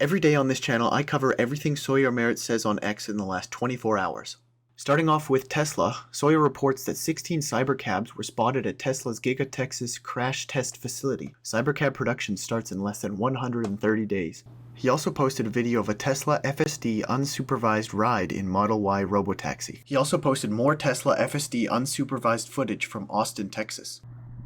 Every day on this channel, I cover everything Sawyer Merritt says on X in the last 24 hours. Starting off with Tesla, Sawyer reports that 16 cybercabs were spotted at Tesla's Giga Texas crash test facility. Cybercab production starts in less than 130 days. He also posted a video of a Tesla FSD unsupervised ride in Model Y robotaxi. He also posted more Tesla FSD unsupervised footage from Austin, Texas.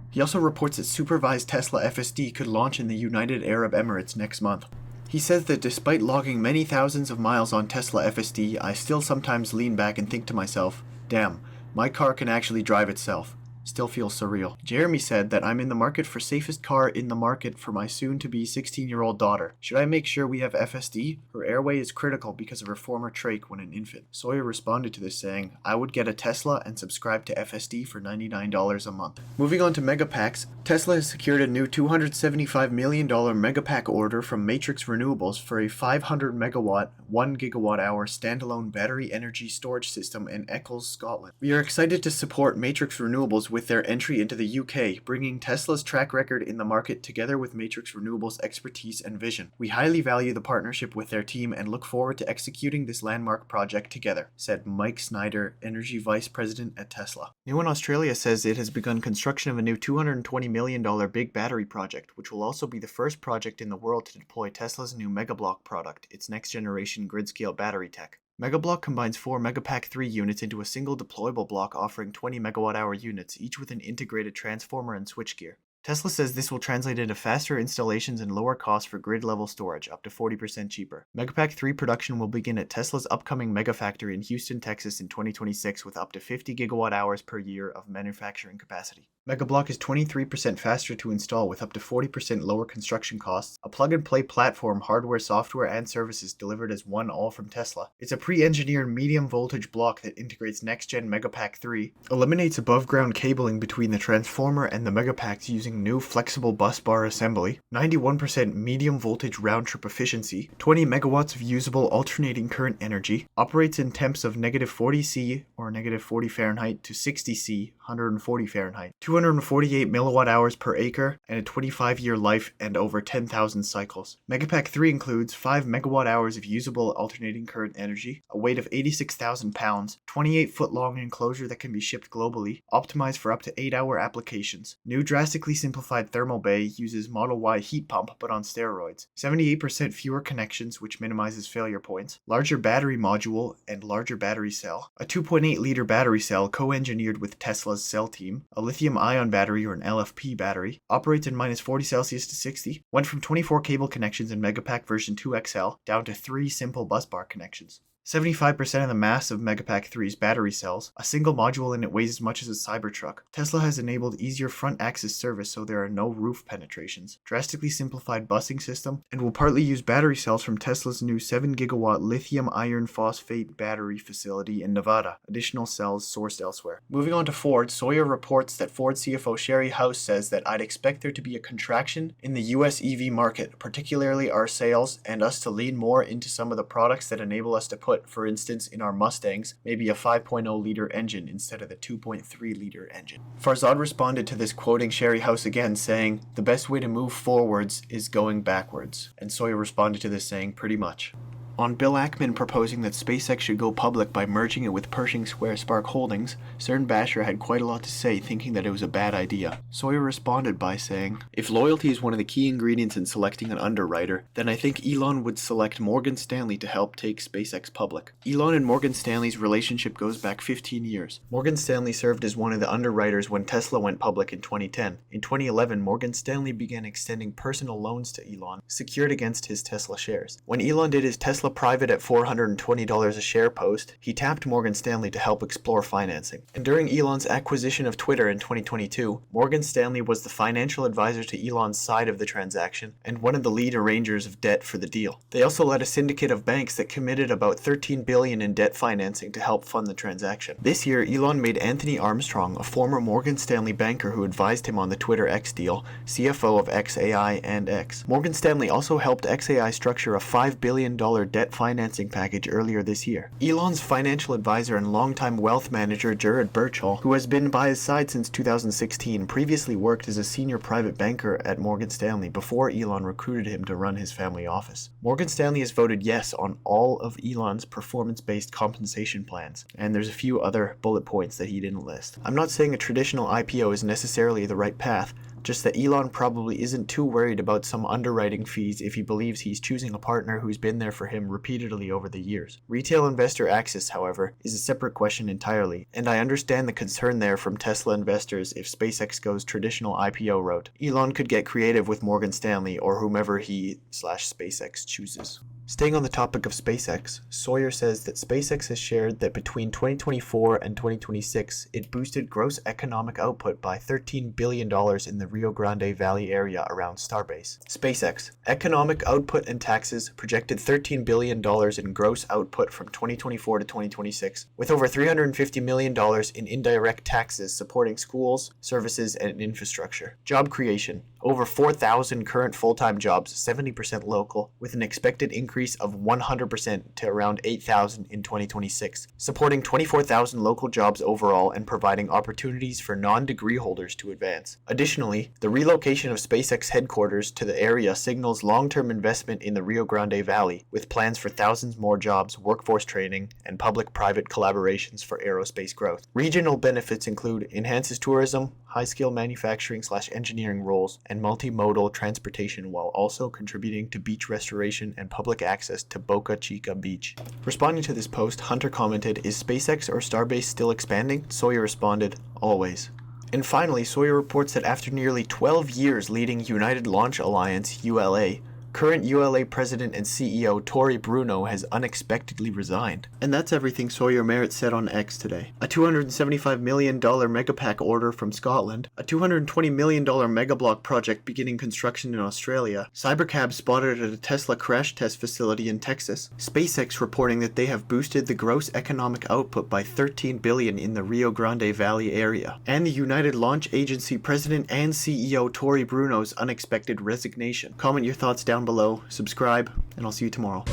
He also reports that supervised Tesla FSD could launch in the United Arab Emirates next month. He says that despite logging many thousands of miles on Tesla FSD, I still sometimes lean back and think to myself, damn, my car can actually drive itself. Still feels surreal. Jeremy said that I'm in the market for safest car in the market for my soon-to-be 16-year-old daughter. Should I make sure we have FSD? Her airway is critical because of her former trach when an infant. Sawyer responded to this saying, I would get a Tesla and subscribe to FSD for $99 a month. Moving on to Megapacks, Tesla has secured a new $275 million Megapack order from Matrix Renewables for a 500 megawatt, 1 gigawatt hour standalone battery energy storage system in Eccles, Scotland. We are excited to support Matrix Renewables with their entry into the UK, bringing Tesla's track record in the market together with Matrix Renewables' expertise and vision. We highly value the partnership with their team and look forward to executing this landmark project together, said Mike Snyder, Energy Vice President at Tesla. New in Australia says it has begun construction of a new $220 million big battery project, which will also be the first project in the world to deploy Tesla's new Megablock product, its next-generation grid-scale battery tech. Megablock combines 4 Megapack 3 units into a single deployable block offering 20 megawatt-hour units, each with an integrated transformer and switchgear. Tesla says this will translate into faster installations and lower costs for grid-level storage, up to 40% cheaper. Megapack 3 production will begin at Tesla's upcoming Megafactory in Houston, Texas in 2026 with up to 50 gigawatt-hours per year of manufacturing capacity. Megablock is 23% faster to install with up to 40% lower construction costs, a plug-and-play platform, hardware, software, and services delivered as one all from Tesla. It's a pre-engineered medium-voltage block that integrates next-gen Megapack 3, eliminates above-ground cabling between the transformer and the Megapacks using new flexible bus bar assembly, 91% medium-voltage round-trip efficiency, 20 megawatts of usable alternating current energy, operates in temps of -40°C or -40 Fahrenheit to 60°C, 140 Fahrenheit, 248 milliwatt hours per acre, and a 25-year life and over 10,000 cycles. Megapack 3 includes 5 megawatt hours of usable alternating current energy, a weight of 86,000 pounds, 28-foot-long enclosure that can be shipped globally, optimized for up to 8-hour applications. New drastically simplified thermal bay uses Model Y heat pump but on steroids, 78% fewer connections which minimizes failure points, larger battery module and larger battery cell, a 2.8-liter battery cell co-engineered with Tesla's cell team, a lithium-ion battery or an LFP battery, operates in -40 Celsius to 60, went from 24 cable connections in Megapack version 2 XL down to 3 simple busbar connections. 75% of the mass of Megapack 3's battery cells, a single module in it weighs as much as a Cybertruck. Tesla has enabled easier front axis service so there are no roof penetrations, drastically simplified busing system, and will partly use battery cells from Tesla's new 7 gigawatt lithium iron phosphate battery facility in Nevada, additional cells sourced elsewhere. Moving on to Ford, Sawyer reports that Ford CFO Sherry House says that I'd expect there to be a contraction in the US EV market, particularly our sales, and us to lean more into some of the products that enable us to put, for instance, in our Mustangs, maybe a 5.0-liter engine instead of the 2.3-liter engine. Farzad responded to this, quoting Sherry House again, saying, the best way to move forwards is going backwards. And Sawyer responded to this saying, pretty much. On Bill Ackman proposing that SpaceX should go public by merging it with Pershing Square Spark Holdings, Stern Basher had quite a lot to say, thinking that it was a bad idea. Sawyer responded by saying, if loyalty is one of the key ingredients in selecting an underwriter, then I think Elon would select Morgan Stanley to help take SpaceX public. Elon and Morgan Stanley's relationship goes back 15 years. Morgan Stanley served as one of the underwriters when Tesla went public in 2010. In 2011, Morgan Stanley began extending personal loans to Elon, secured against his Tesla shares. When Elon did his Tesla private at $420 a share post, he tapped Morgan Stanley to help explore financing. And during Elon's acquisition of Twitter in 2022, Morgan Stanley was the financial advisor to Elon's side of the transaction and one of the lead arrangers of debt for the deal. They also led a syndicate of banks that committed about $13 billion in debt financing to help fund the transaction. This year, Elon made Anthony Armstrong, a former Morgan Stanley banker who advised him on the Twitter X deal, CFO of XAI and X. Morgan Stanley also helped XAI structure a $5 billion debt financing package earlier this year. Elon's financial advisor and longtime wealth manager Jared Birchall, who has been by his side since 2016, previously worked as a senior private banker at Morgan Stanley before Elon recruited him to run his family office. Morgan Stanley has voted yes on all of Elon's performance-based compensation plans, and there's a few other bullet points that he didn't list. I'm not saying a traditional IPO is necessarily the right path, just that Elon probably isn't too worried about some underwriting fees if he believes he's choosing a partner who's been there for him repeatedly over the years. Retail investor access, however, is a separate question entirely, and I understand the concern there from Tesla investors if SpaceX goes traditional IPO route. Elon could get creative with Morgan Stanley or whomever he/SpaceX chooses. Staying on the topic of SpaceX, Sawyer says that SpaceX has shared that between 2024 and 2026, it boosted gross economic output by $13 billion in the Rio Grande Valley area around Starbase. SpaceX, economic output and taxes projected $13 billion in gross output from 2024 to 2026, with over $350 million in indirect taxes supporting schools, services, and infrastructure. Job creation, over 4,000 current full-time jobs, 70% local, with an expected increase of 100% to around 8,000 in 2026, supporting 24,000 local jobs overall and providing opportunities for non-degree holders to advance. Additionally, the relocation of SpaceX headquarters to the area signals long-term investment in the Rio Grande Valley, with plans for thousands more jobs, workforce training, and public-private collaborations for aerospace growth. Regional benefits include enhances tourism, high-skill manufacturing/engineering roles, and multimodal transportation while also contributing to beach restoration and public access to Boca Chica Beach. Responding to this post, Hunter commented, "Is SpaceX or Starbase still expanding?" Sawyer responded, "Always." And finally, Sawyer reports that after nearly 12 years leading United Launch Alliance, ULA, current ULA president and CEO Tory Bruno has unexpectedly resigned. And that's everything Sawyer Merritt said on X today. A $275 million megapack order from Scotland, a $220 million megablock project beginning construction in Australia, cybercabs spotted at a Tesla crash test facility in Texas, SpaceX reporting that they have boosted the gross economic output by $13 billion in the Rio Grande Valley area, and the United Launch Agency president and CEO Tory Bruno's unexpected resignation. Comment your thoughts down below, subscribe, and I'll see you tomorrow.